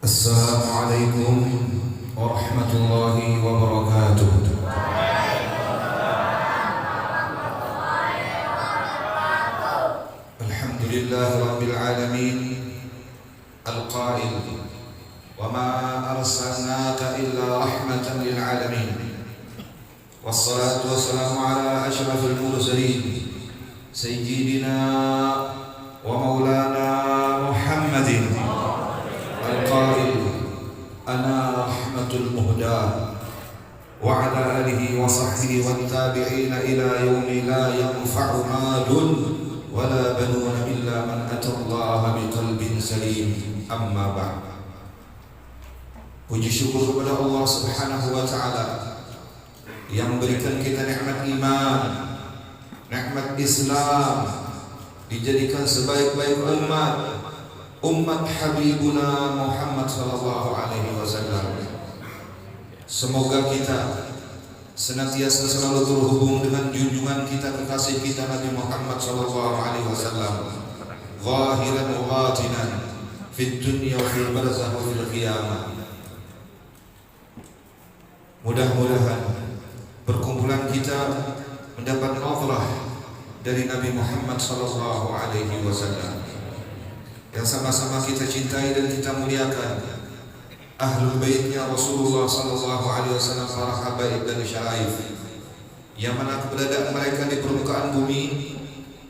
Assalamualaikum warahmatullahi wabarakatuh. Alhamdulillahi rabbil alamin. Al-qail wa ma arsalnaka illa rahmatan lil alamin. Wassalatu wassalamu ala asyrafil mursalin sayyidina wa maulana Muhammadin al-qail ana rahmatul muhda wa ala alihi wa sahbihi wat tabi'ina ila yaumi la yanfa'u malun wa la banuna illa man atallaha biqalbin salim. Amma ba'd. Puji syukur kepada Allah Subhanahu wa taala yang memberikan kita nikmat iman, nikmat Islam, dijadikan sebaik-baik umat Habibuna Muhammad sallallahu alaihi wasallam. Semoga kita senantiasa selalu terhubung dengan junjungan kita, kekasih kita Nabi Muhammad sallallahu alaihi wasallam, zahiran wa batinan, fid dunya wa fil barzakh wa fil qiyamah. Mudah-mudahan perkumpulan kita mendapat nazarah dari Nabi Muhammad sallallahu alaihi wasallam yang sama-sama kita cintai dan kita muliakan, ahlul baitnya Rasulullah sallallahu alaihi wasallam, para habaib dan syaraif, yang mana keberadaan mereka di permukaan bumi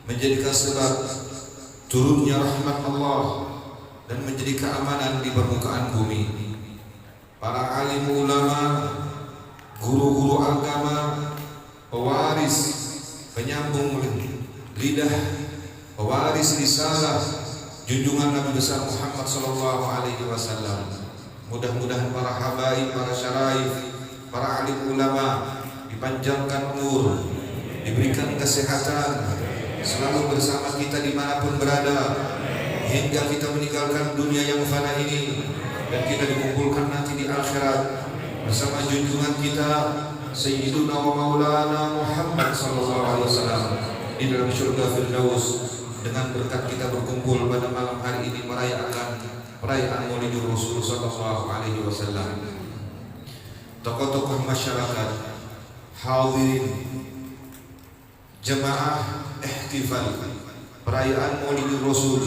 menjadikan sebab turunnya rahmat Allah dan menjadi keamanan di permukaan bumi. Para alim ulama, guru-guru agama, pewaris, penyambung lidah, pewaris risalah junjungan Nabi besar Muhammad sallallahu alaihi wasallam. Mudah-mudahan para habaib, para syaraif, para alim ulama dipanjangkan umur, diberikan kesehatan, selalu bersama kita dimanapun berada, hingga kita meninggalkan dunia yang fana ini dan kita dikumpulkan nanti di akhirat bersama junjungan kita Sayyiduna wa Maulana Muhammad sallallahu alaihi wasallam di dalam surga Firdaus, dengan berkat kita berkumpul pada malam hari ini merayakan perayaan Maulidur Rasul sallallahu alaihi wasallam. Tokoh-tokoh masyarakat, hadirin, jemaah ihtifal perayaan Maulidur Rasul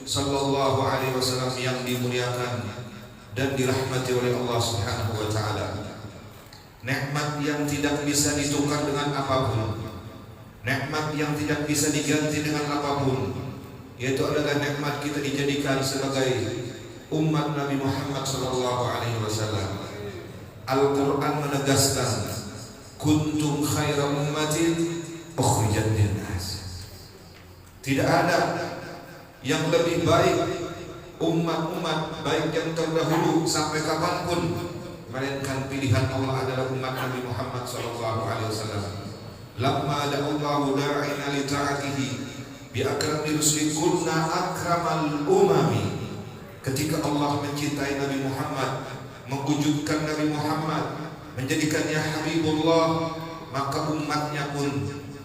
sallallahu alaihi wasallam yang dimuliakan dan dirahmati oleh Allah Subhanahu wa taala. Nikmat yang tidak bisa ditukar dengan apapun, nikmat yang tidak bisa diganti dengan apapun, yaitu adalah nikmat kita dijadikan sebagai umat Nabi Muhammad sallallahu alaihi wasallam. Al-Qur'an menegaskan, kuntum khaira ummatin ukhrijat lin-nas. Tidak ada yang lebih baik umat-umat baik yang terdahulu sampai kapanpun, melainkan pilihan Allah adalah umat Nabi Muhammad sallallahu alaihi wasallam. Lamma da'allahu da'ina li ta'atihi bi akrami rusuli kunna akramal umami. Ketika Allah mencintai Nabi Muhammad, mewujudkan Nabi Muhammad, menjadikannya Habibullah, maka umatnya pun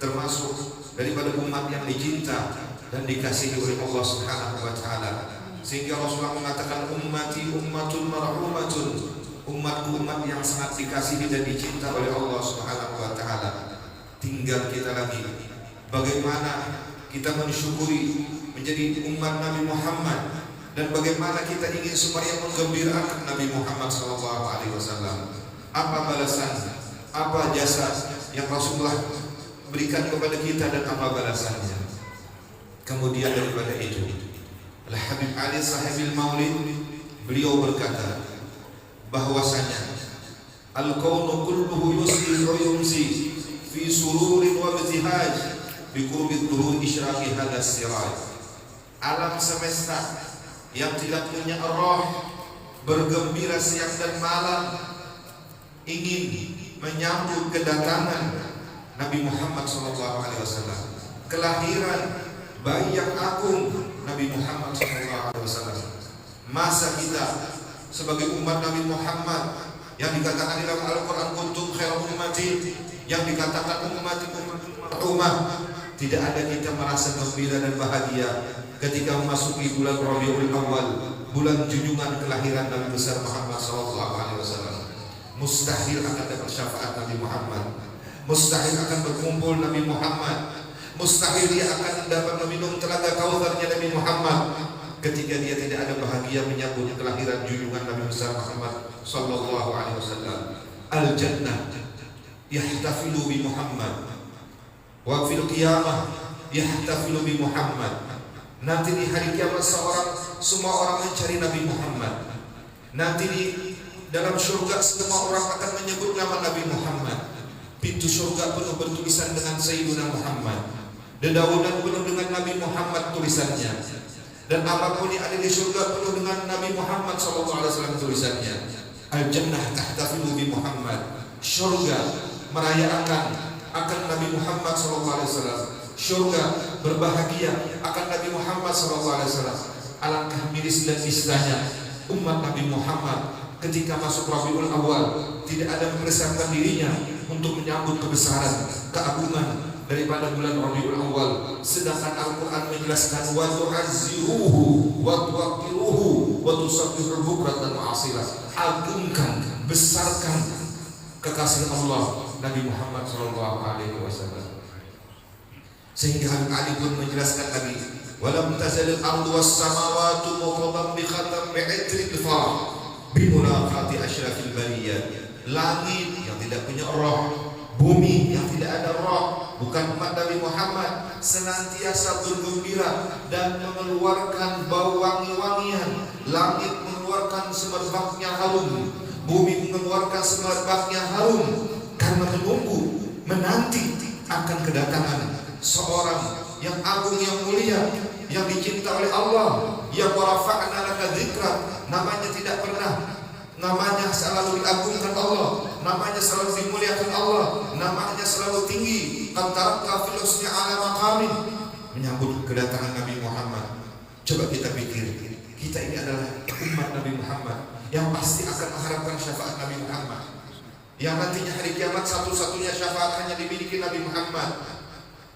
termasuk daripada umat yang dicinta dan dikasihi oleh Allah Subhanahu wa taala. Sehingga Rasulullah mengatakan, ummati ummatun marhumatun, umatku umat yang sangat dikasihi dan dicinta oleh Allah Subhanahu wa taala. Tinggal kita lagi bagaimana kita mensyukuri menjadi umat Nabi Muhammad, dan bagaimana kita ingin supaya menggembirakan Nabi Muhammad sallallahu alaihi wasallam. Apa balasan, apa jasa yang Rasulullah berikan kepada kita dan apa balasannya. Kemudian daripada itu, Al-Habib Ali Sahibil Maulid, beliau berkata bahwasanya al-kaunu kulluhu yusri wa yumsi fi sururin wa ibtihaj bi qurbi dhuhur isyraqi hadas siraj. Alam semesta yang tidak punya roh bergembira siang dan malam ingin menyambut kedatangan Nabi Muhammad sallallahu alaihi wasallam, kelahiran bayi yang agung Nabi Muhammad sallallahu alaihi wasallam. Masa kita sebagai umat Nabi Muhammad yang dikatakan di dalam Al-Qur'an kuntum khairu ummatin, yang dikatakan umat, tidak ada kita merasa gembira dan bahagia ketika memasuki bulan Rabiul Awal, bulan junjungan kelahiran Nabi besar Muhammad SAW, mustahil akan dapat syafaat Nabi Muhammad, mustahil akan berkumpul Nabi Muhammad, mustahil dia akan dapat meminum telaga Kautsarnya Nabi Muhammad ketika dia tidak ada bahagia menyambut kelahiran junjungan Nabi besar Muhammad SAW. Al-jannah yahtafilu bi Muhammad wa fil qiyamah yahtafilu bi Muhammad. Nanti di hari kiamat semua orang mencari Nabi Muhammad. Nanti di dalam surga semua orang akan menyebut nama Nabi Muhammad. Pintu surga penuh bertulisan dengan Sayyidina Muhammad. Dedaunan penuh dengan Nabi Muhammad tulisannya. Dan apapun yang ada di surga penuh dengan Nabi Muhammad SAW tulisannya. Al-jannah tahtafilu bi Muhammad. Surga merayakan akan Nabi Muhammad SAW. Surga berbahagia akan Nabi Muhammad SAW. Alangkah miris dan nistanya umat Nabi Muhammad ketika masuk Rabiul Awal tidak ada mempersiapkan dirinya untuk menyambut kebesaran, keagungan daripada bulan Rabiul Awal. Sedangkan Al-Quran menjelaskan wa tu'azziruhu wa tuwaqqiruhu wa tusabbihul bukratan wa asila. Agungkan, besarkan kekasih Allah Nabi Muhammad SAW. Sehingga Habib Ali pun menjelaskan lagi, walam tazalil ardu was samawati mutabbikatan bi'itri al-farah bi mulaqati asyrafil bariyat. Langit yang tidak punya roh, bumi yang tidak ada roh, bukan umat Nabi Muhammad, senantiasa bergembira dan mengeluarkan bau wangi-wangian. Langit mengeluarkan semerbaknya harum, bumi mengeluarkan semerbaknya harum, karena menunggu, menanti akan kedatangan seorang yang agung, yang mulia, yang dicinta oleh Allah, yang warafa'na laka dzikrak. Namanya tidak pernah, namanya selalu diagungkan Allah, namanya selalu dimuliakan Allah, namanya selalu tinggi. Qad fil husni ala maqamin, menyambut kedatangan Nabi Muhammad. Coba kita pikir, kita ini adalah umat Nabi Muhammad yang pasti akan mengharapkan syafaat Nabi Muhammad, yang nantinya hari kiamat satu-satunya syafaat hanya dimiliki Nabi Muhammad.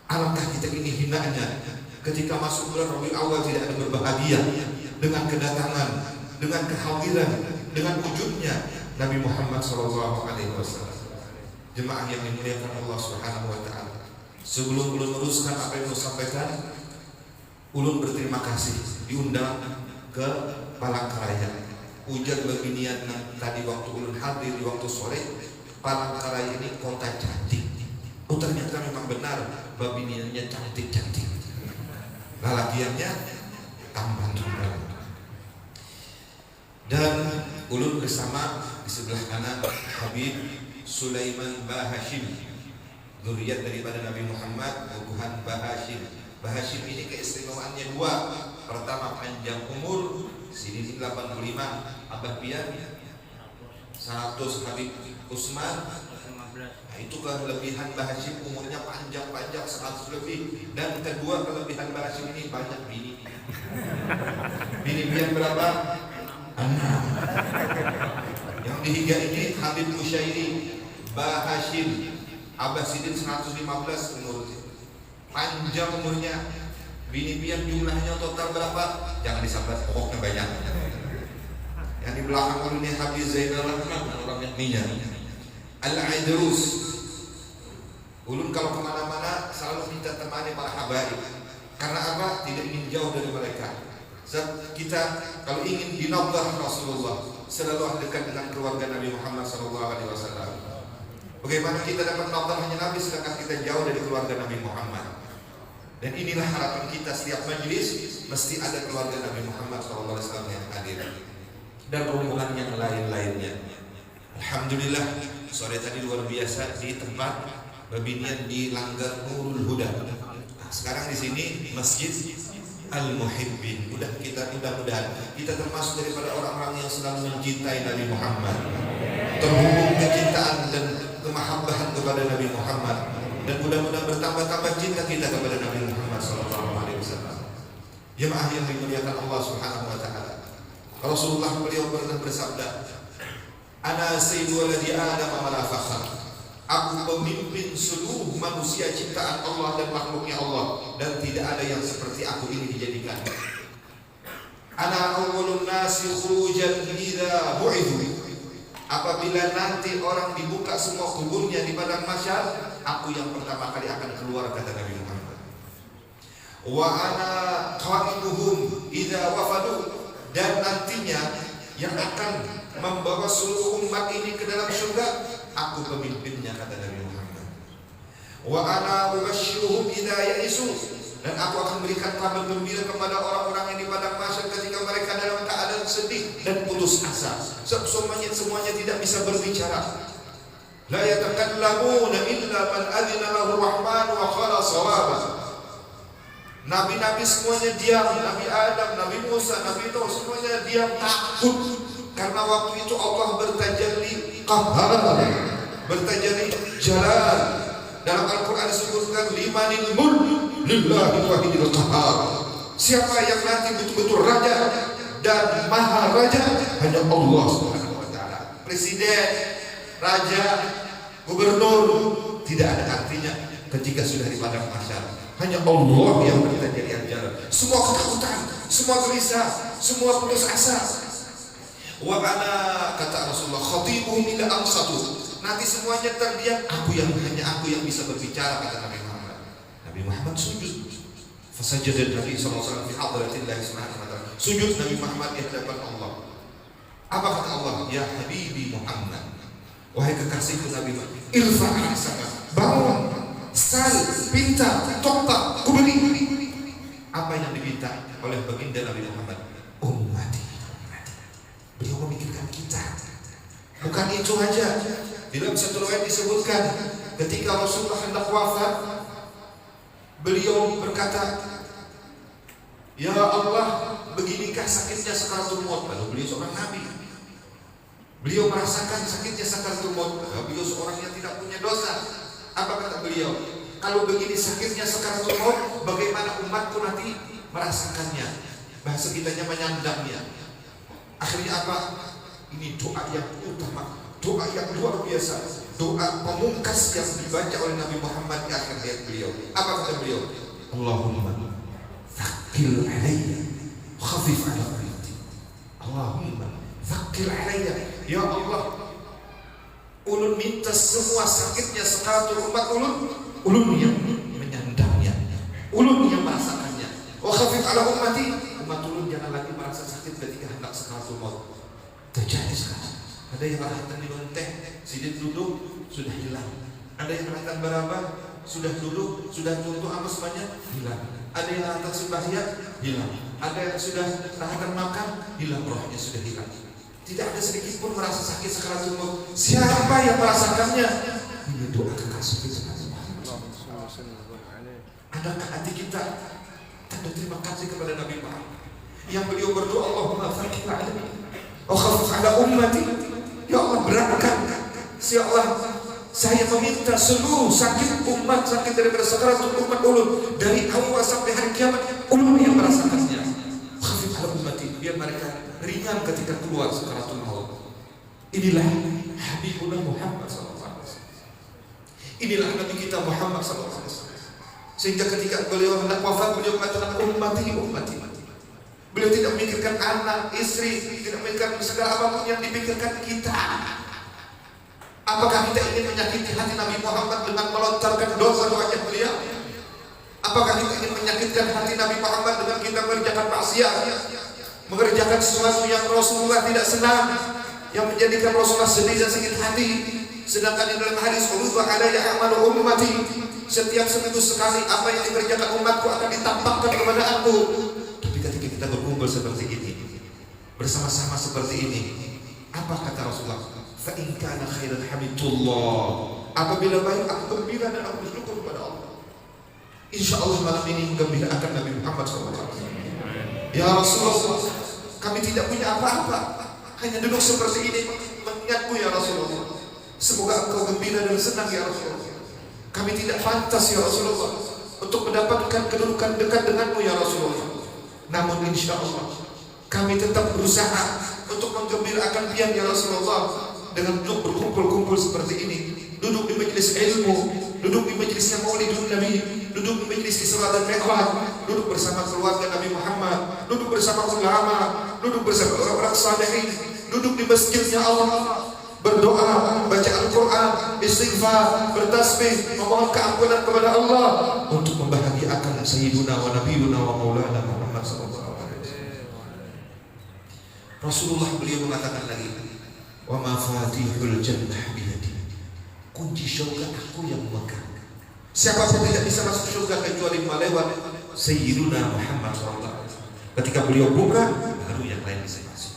Alangkah kita ini hinanya ketika masuk bulan Rabiul Awal tidak ada berbahagia dengan kedatangan, dengan kehadiran, dengan wujudnya Nabi Muhammad SAW. Jemaah yang dimuliakan Allah Subhanahu wa taala. Sebelum ulun meneruskan apa yang ulun sampaikan, ulun berterima kasih diundang ke Palangkaraya. Ujar beginian tadi waktu ulun hadir di waktu sore, Palangkaraya ini kota cantik. Oh ternyata memang benar, babiniannya cantik-cantik, lalakiannya tampan-tampan. Dan ulun bersama di sebelah kanan Habib Sulaiman Bahashim, zuriat daripada Nabi Muhammad, bukuhan Bahashim. Bahashim ini keistimewaannya dua. Pertama panjang umur, sini 85, abah pian 100. Habib Usman, nah, itu kelebihan Bahashim, umurnya panjang-panjang 100 lebih. Dan kedua kelebihan Bahashim ini banyak bini. Bini pian berapa? 6. Yang dihiga ini Habib Musyairi Bahashim, Abah Sidin 115 umur, panjang umurnya. Bini pian jumlahnya total berapa? Jangan disabar, pokoknya banyak. Yang di belakang ini Habib Zainal Rahman, orang yang minyak Al-Aidrus. Ulun kalau kemana-mana selalu minta temani para habaib. Karena apa? Tidak ingin jauh dari mereka. Kita kalau ingin dinabah Rasulullah, selalu dekat dengan keluarga Nabi Muhammad SAW. Bagaimana kita dapat nabahnya Nabi sedangkan kita jauh dari keluarga Nabi Muhammad? Dan inilah harapan kita, setiap majelis mesti ada keluarga Nabi Muhammad SAW yang hadir dan rombongan yang lain-lainnya. Alhamdulillah, sore tadi luar biasa di tempat babinian di Langgar Nurul Huda. Nah, sekarang di sini Masjid Al-Muhibbin. Mudah-mudahan kita termasuk daripada orang-orang yang sedang mencintai Nabi Muhammad, terhubung kecintaan dan kemahabbahan kepada Nabi Muhammad, dan mudah-mudahan bertambah-tambah cinta kita kepada Nabi Muhammad SAW. Jemaah yang dimuliakan Allah Subhanahu wa taala. Rasulullah beliau pernah bersabda, "Ana sayyidu waladi Adam wa la fakhr." Aku pemimpin seluruh manusia ciptaan Allah dan makhluknya Allah, dan tidak ada yang seperti aku ini dijadikan. Ana awwalun nasi khurujan idza bu'ithu. Apabila nanti orang dibuka semua kuburnya di padang mahsyar, aku yang pertama kali akan keluar, kata Nabi Muhammad. Wa ana qaiduhum idza wafadu. Dan nantinya yang akan membawa seluruh umat ini ke dalam surga, aku pemimpinnya, kata Nabi Muhammad. Wa ana ubashiruhum idza ya'isu. Dan aku akan berikan kabar gembira kepada orang-orang yang di padang mahsyar ketika mereka dalam keadaan sedih dan putus asa. Semuanya tidak bisa berbicara. La yatakallamuna illa man adzina lahu rahman wa qala shawaba. Nabi-nabi semuanya diam, Nabi Adam, Nabi Musa, Nabi Nuh semuanya diam, takut. Karena waktu itu Allah bertajalli qahhar, bertajalli jalal. Dalam Al-Quran disebutkan limanil mulk lillahi wahidil qahhar. Siapa yang nanti betul-betul raja dan maha raja, hanya Allah Subhanahu wa taala. Presiden, raja, gubernur tidak ada artinya ketika sudah di padang mahsyar. Hanya Allah yang bertajalli jalal. Semua ketakutan, semua gelisah, semua putus asa. Wa ana, kata Rasulullah, khatibuhum ila amsatu. Nanti semuanya terdiam, hanya aku yang bisa berbicara, kata Nabi Muhammad. Nabi Muhammad sujud. Fasajada Nabi sallallahu alaihi wasallam fi hadratillah subhanahu wa ta'ala. Sujud Nabi Muhammad di hadapan Allah. Apa kata Allah? Ya Habibi Muhammad, wahai kekasihku Nabi Muhammad, irfa' ra'saka, bangun, sal, pinta, tokta, kuberi. Apa yang diminta oleh baginda Nabi Muhammad? Ummati. Beliau memikirkan kita. Bukan itu aja. Di dalam satu riwayat disebutkan ketika Rasulullah hendak wafat, beliau berkata, ya Allah, beginikah sakitnya sakaratul maut? Lalu beliau seorang nabi, beliau merasakan sakitnya sakaratul maut. Beliau seorang yang tidak punya dosa. Apa kata beliau? Kalau begini sakitnya sakaratul maut, bagaimana umatku nanti merasakannya? Bahasa kitanya menyandangnya. Akhirnya apa? Ini doa yang utama, doa yang luar biasa, doa pemungkas yang dibaca oleh Nabi Muhammad di akhir hayat beliau. Apa kata beliau? Allahumma thaqil alayya khafif ala ummati. Allahumma thaqil alayya. Ya Allah, ulun minta semua sakitnya sekaratul umat ulun yang menyandangnya, ulun yang merasakannya. Wa khafif ala ummati. Umat ulun jangan lagi merasa sakit ketika hendak sekaratul maut. Terjadi sekarang. Ada yang rahatan di teh, sidit duduk, sudah hilang. Ada yang rahatan berapa, sudah duduk, sudah tuntuk apa semuanya, hilang. Ada yang rahatan sembahyang, hilang. Ada yang sudah rahatan makan, hilang, rohnya sudah hilang. Tidak ada sedikit pun merasa sakit sakaratul maut. Siapa yang merasakannya? Ini doa kekasih kita. Adakah hati kita tanda terima kasih kepada Nabi Muhammad yang beliau berdoa, Allahumma thaqil alayya wa khafif ala ummati. Ya Allah, beratkan, ya Allah, saya meminta seluruh sakit umat, sakit daripada sakaratul umat ulun dari awal sampai hari kiamat, ulun yang merasakannya. Khafif ala ummati, biar mereka ringan ketika keluar sakaratul maut. Inilah Habibuna Muhammad SAW. Inilah Nabi kita Muhammad SAW. Sehingga ketika beliau hendak wafat, beliau mengatakan ummati, ummati. Beliau tidak memikirkan anak, istri, tidak memikirkan segala apapun yang dipikirkan kita. Apakah kita ingin menyakiti hati Nabi Muhammad dengan melontarkan dosa wajah beliau? Apakah kita ingin menyakitkan hati Nabi Muhammad dengan kita mengerjakan maksiat, mengerjakan sesuatu yang Rasulullah tidak senang, yang menjadikan Rasulullah sedih dan sakit hati? Sedangkan di dalam hadis Rasulullah ada yang amalu ummati, setiap seminggu sekali apa yang dikerjakan umatku akan ditampakkan kepada aku. Tapi ketika kita berkumpul seperti ini, bersama-sama seperti ini, apa kata Rasulullah? Fa in kana khairan hamidullah. Apabila baik, aku gembira dan aku bersyukur kepada Allah. Insya Allah malam ini menggembirakan Nabi Muhammad SAW. Ya Rasulullah, kami tidak punya apa-apa, hanya duduk seperti ini mengingatmu ya Rasulullah. Semoga engkau gembira dan senang ya Rasulullah. Kami tidak pantas ya Rasulullah untuk mendapatkan kedudukan dekat denganmu ya Rasulullah. Namun insya Allah kami tetap berusaha untuk menggembirakan pian ya Rasulullah dengan duduk berkumpul-kumpul seperti ini. duduk di majelis ilmu, duduk di majelisnya Maulidun Nabi, duduk di majelis Isra dan Mi'raj, duduk bersama keluarga Nabi Muhammad, duduk bersama ulama, duduk bersama orang-orang salihin, duduk di masjidnya Allah, berdoa, baca Al-Quran, istighfar, bertasbih, memohon keampunan kepada Allah untuk membahagiakan Sayyiduna wa Nabiyuna wa Maulana Muhammad sallallahu alaihi wasallam. Rasulullah beliau mengatakan lagi, wa mafatihul jannah biyadi, kunci syurga aku yang memegang. Siapapun tidak bisa masuk surga kecuali melewat Sayyiduna Muhammad sallallahu alaihi wasallam. Ketika beliau buka, baru yang lain bisa masuk.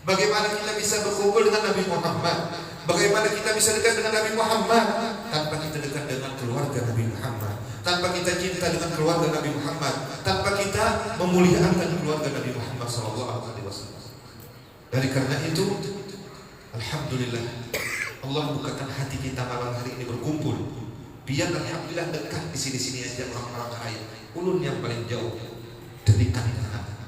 Bagaimana kita bisa berkumpul dengan Nabi Muhammad? Bagaimana kita bisa dekat dengan Nabi Muhammad? Tanpa kita dekat dengan keluarga Nabi Muhammad, tanpa kita cinta dengan keluarga Nabi Muhammad, tanpa kita memuliakan keluarga Nabi Muhammad SAW. Dari karena itu, alhamdulillah, Allah bukakan hati kita malam hari ini berkumpul. Biar alhamdulillah dekat di sini-sini aja orang-orang kaya, ulun yang paling jauh, dekat dengan Allah.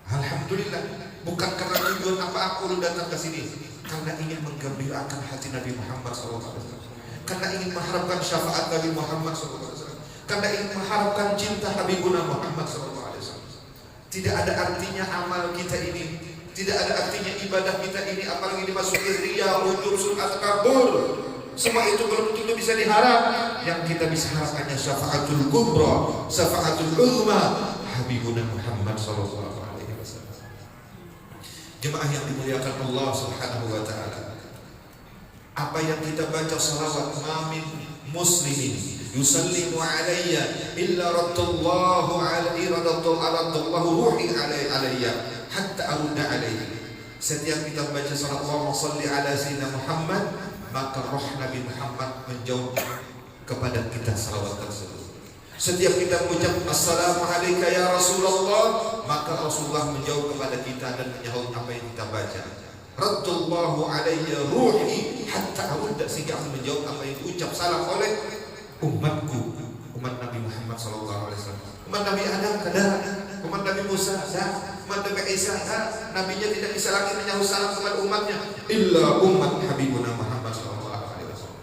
Alhamdulillah, bukan karena tujuan apa-apa ulun datang ke sini, karena ingin menggembirakan hati Nabi Muhammad SAW, karena ingin mengharapkan syafaat Nabi Muhammad SAW, karena ingin mengharapkan cinta Habibuna Muhammad SAW. Tidak ada artinya amal kita ini, tidak ada artinya ibadah kita ini, apalagi dimasuki riya, ujub, sum'at, kabur. Semua itu belum tentu bisa diharap. Yang kita bisa harap hanya syafaatul kubra, syafaatul uzma, Habibuna Muhammad SAW. Jemaah yang dimuliakan Allah Subhanahu wa taala, apa yang kita baca salawat, ma min muslimin yusallimu alayya illa raddallahu alaihi radallahu ruhi alayya hatta arudda alaihi. Setiap kita baca salat Allahumma salli ala sayyidina Muhammad, maka roh Nabi Muhammad menjawab kepada kita salawat tersebut. Setiap kita mengucap assalamu alayka ya Rasulullah, maka Rasulullah menjawab kepada kita dan menjawab apa yang kita baca. Raddallahu alayya ruhi hatta arudda, sehingga aku menjawab apa yang diucap salam oleh umatku, umat Nabi Muhammad sallallahu alaihi wasallam. Umat Nabi Adam kada, umat Nabi Musa ada, umat Nabi Isa ada. Nabinya tidak bisa lagi menyahut salam kepada umatnya illa umat Habibuna Muhammad sallallahu alaihi wasallam.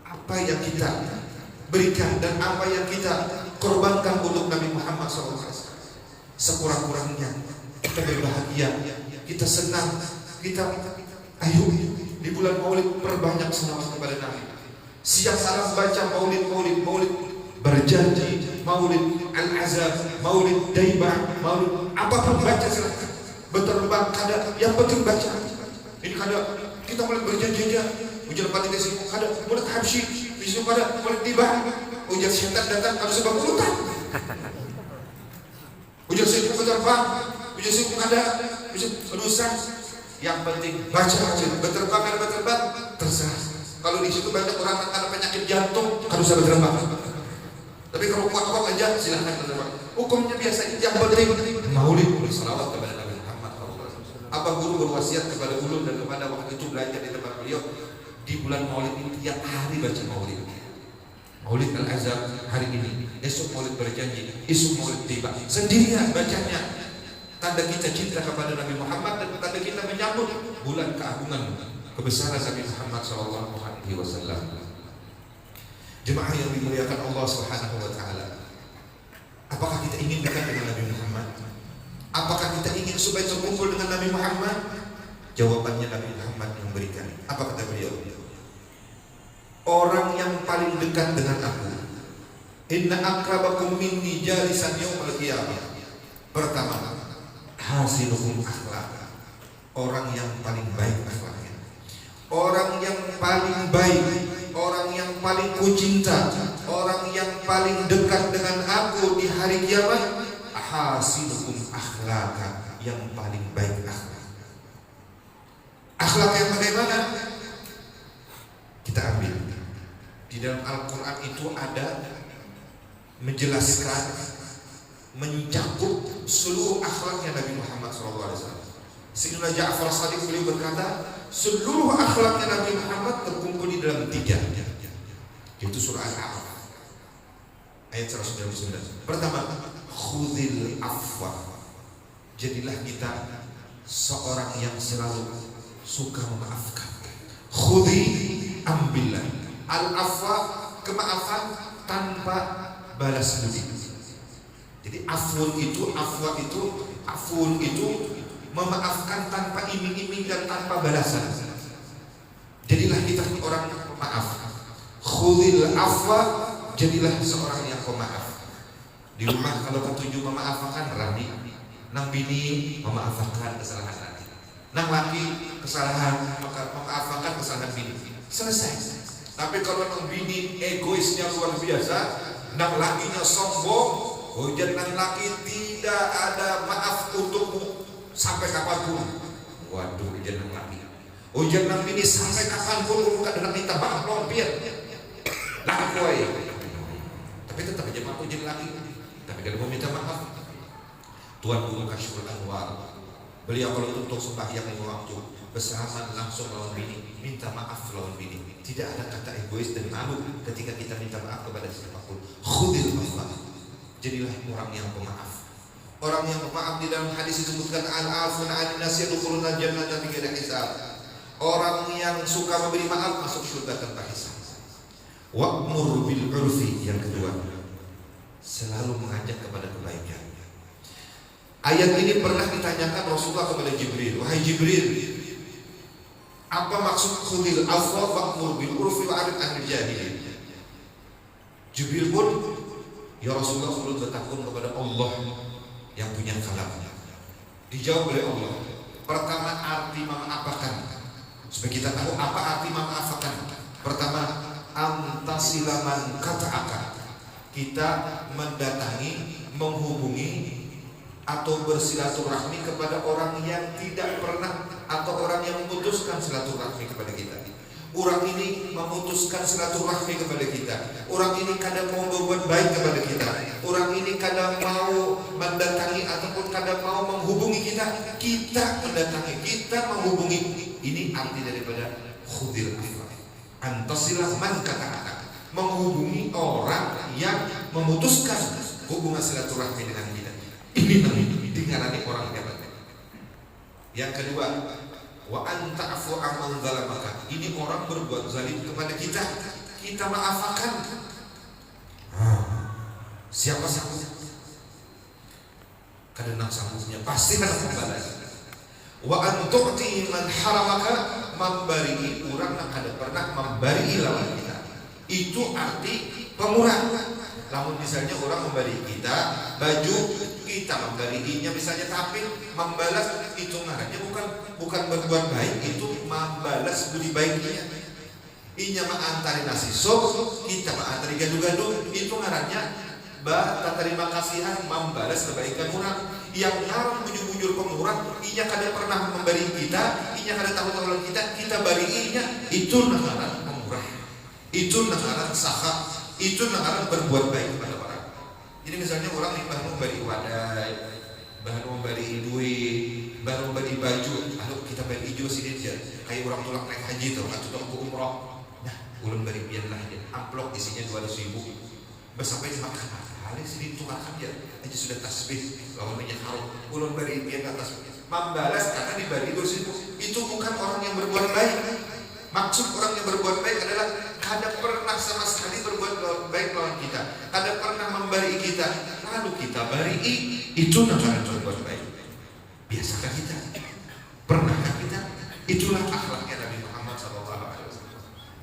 Apa yang kita berikan dan apa yang kita korbankan untuk Nabi Muhammad SAW, sekurang-kurangnya kita berbahagia, kita senang, kita ayo di bulan Maulid perbanyak selawat kepada Nabi. Siang malam baca maulid, berjanji, maulid al-azab, maulid daibah, maulid apapun baca silahkan. Berterbang kada, yang penting baca. Ini kada kita mulai berjanji aja. Ujar panitia sini kada, mulai habsyi. Besok pada mulai tiba, ujar setan datang harus sebab urutan. Ujar sibuk berterbang, ujar sibuk ada, ujar rusak. Yang penting baca aja, berterbang terserah. Kalau di situ banyak orang ada penyakit jantung, harus berterbang. Tapi kalau kuat-kuat aja silahkan berterbang. Hukumnya biasa, yang penting maulid, salawat kepada Nabi Muhammad. Apa guru berwasiat kepada ulun dan kepada waktu itu belajar di tempat beliau, di bulan Maulid ini tiap hari baca Maulid. Maulid al-azab hari ini, esok Maulid berjanji, esok Maulid tiba. Sendirian bacanya. Tanda kita cinta kepada Nabi Muhammad dan tanda kita menyambut bulan keagungan kebesaran Nabi Muhammad sallallahu alaihi wasallam. Jemaah yang dimuliakan Allah Subhanahu wa taala, apakah kita ingin dekat dengan Nabi Muhammad? Apakah kita ingin supaya terkumpul dengan Nabi Muhammad? Jawabannya Nabi Muhammad yang berikan. Apa kata beliau? Orang yang paling dekat dengan aku, inna akrabakum minni jalisan yaumil qiyamah. Pertama, hasinuhum akhlaq. Orang yang paling baik akhlaknya. Orang yang paling baik, orang yang paling kucinta, orang yang paling dekat dengan aku di hari kiamat, hasinuhum akhlaq, yang paling baik akhlak. Akhlak yang bagaimana? Kita ambil di dalam Al-Quran itu ada menjelaskan, mencakup seluruh akhlaknya Nabi Muhammad SAW. Sayyidina Ja'far Shadiq beliau berkata, seluruh akhlaknya Nabi Muhammad terkumpul di dalam 3, yaitu surah Al-A'raf ayat 199. Pertama, khudhil afwa, jadilah kita seorang yang selalu suka memaafkan. Khudhi ambillah. Al-afwa, kemaafan tanpa balas budi. Jadi afun itu memaafkan tanpa iming-iming dan tanpa balasan. Jadilah kita orang pemaaf. Khudil afwa, jadilah seorang yang pemaaf. Di rumah kalau ketujuh memaafkan rani, nang bini memaafkan kesalahan laki, nang laki kesalahan maka memaafkan kesalahan bini, selesai. Tapi kalau nang bini egoisnya luar biasa, nang lakinya sombong, hujan nang laki tidak ada maaf untukmu sampai kapanpun. Waduh, hujan nang laki, hujan nang bini sampai kapanpun bukan dengan minta maaf lompir lah boy. Tapi tetap aja mampu jadi laki, tapi kalau mau minta maaf. Tuan Guru Kasyful Anwar, beliau kalau untuk sembahyang 5 waktu bersalaman langsung lawan bini, minta maaf lawan bini. Tidak ada kata egois dan malu ketika kita minta maaf kepada siapapun. Khudil afwa, jadilah orang yang pemaaf. Orang yang pemaaf di dalam hadis disebutkan al-afun 'anil nas yadkhuluna jannata bighairi hisab. Orang yang suka memberi maaf masuk surga tanpa hisab. Wa'mur bil 'urfi, yang kedua, selalu mengajak kepada kebaikan. Ayat ini pernah ditanyakan Rasulullah kepada Jibril, wahai Jibril, apa maksud khudil afwa wa'mur bil 'urfi wa'rid 'anil jahilin? Jibril pun, ya Rasulullah, perlu bertakun kepada Allah yang punya kalam. Dijawab oleh Allah. Pertama, arti memaafkan. Supaya kita tahu apa arti memaafkan. Pertama, antasilaman kata'aka, kita mendatangi, menghubungi atau bersilaturahmi kepada orang yang tidak pernah atau orang yang memutuskan silaturahmi kepada kita. Orang ini memutuskan silaturahmi kepada kita. Orang ini kadang mau berbuat baik kepada kita. Orang ini kadang mau mendatangi ataupun kadang mau menghubungi kita. Kita mendatangi, kita menghubungi. Ini arti daripada khudil afwa. Antasilah man kata-kata, menghubungi orang yang memutuskan hubungan silaturahmi dengan kita. Ini dengarani orang hebat. Yang kedua, wa anta'fu amman zalamaka. Ini orang berbuat zalim kepada kita, kita maafkan. Siapa sanggup? Kadang sanggupnya pasti akan membalas. Wa antu'ti man haramaka, memberi orang yang kada pernah memberi lawan kita. Itu arti pemurah. Namun misalnya orang memberi kita baju, kita memberinya misalnya, tapi membalas itu ngarannya bukan berbuat baik, itu membalas budi baiknya. Inya mengantari nasi sop, kita mengantari gaduh-gaduh, itu ngarannya tak terima kasihan, membalas kebaikan orang. Yang ngarang bujur-bujur pemurah, inya kada pernah memberi kita, inya kada tahu tolong kita berinya, itu ngaran pemurah, itu ngaran sahab, itu ngaran berbuat baik kepada orang. Jadi misalnya orang ini baru memberi wadai, baru memberi duit, baru memberi baju, lalu kita beri hijau sini dia, kayak orang tulak naik haji tuh, atau ke umroh. Nah, ulun beri biar lah dia, amplop isinya 200.000. Sampai dimakan kali sini tukar dia aja sudah tasbih lawan banyak harum, ulun beri biar atas membalas karena diberi 200.000. Itu bukan orang yang berbuat baik. Maksud orang yang berbuat baik adalah kada pernah sama sekali berbuat baik lawan kita, kada pernah memberi kita, lalu kita beri, itu namanya berbuat baik. Biasakah kita? Pernahkah kita? Itulah akhlaknya Nabi Muhammad SAW.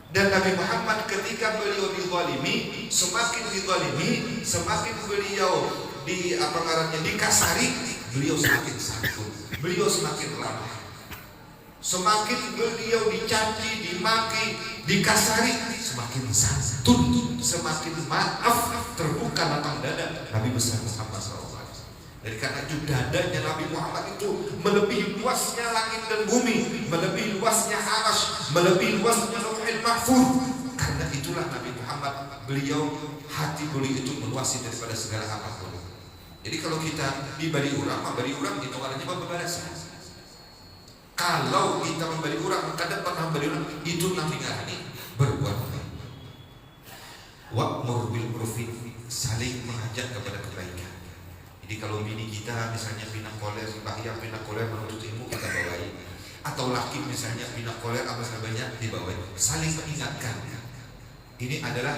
Dan Nabi Muhammad ketika beliau dizalimi, semakin dizalimi, semakin beliau dikasari, beliau semakin santun, beliau semakin ramah. Semakin beliau dicaci, dimaki, dikasari, semakin santun, semakin maaf, terbuka lapang dada Nabi besar Muhammad SAW. Dari karena itu dadanya Nabi Muhammad itu melebihi luasnya langit dan bumi, melebihi luasnya arasy, melebihi luasnya lauhul mahfuz. Karena itulah Nabi Muhammad, beliau hati beliau itu meluasi daripada segala apapun. Jadi kalau kita diberi orang, memberi orang itu artinya pembalasan. Kalau kita memberi orang, kadang pernah memberi orang, itu nanti ngarani berbuat baik. Wa'mur bil 'urfi, saling mengajak kepada kebaikan. Jadi kalau bini kita misalnya pindah koler, bahaya pindah koler menuntut ilmu, kita bawain. atau laki misalnya bina koler apa sebagainya dibawa, saling mengingatkan. Ini adalah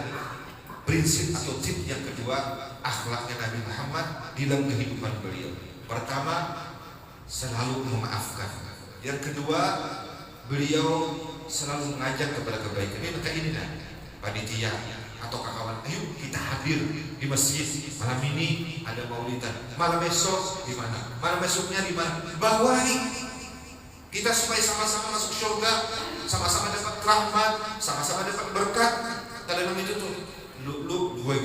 prinsip atau tip yang kedua akhlaknya Nabi Muhammad di dalam kehidupan beliau. Pertama, selalu memaafkan. Yang kedua, beliau selalu mengajak kepada kebaikan. Ini kayak ini kan, panitia atau kawan, ayo kita hadir di masjid malam ini ada maulidan, malam besok di mana, malam besoknya di mana, bawahi kita supaya sama-sama masuk surga, sama-sama dapat rahmat, sama-sama dapat berkat. Kadang itu tuh lu gue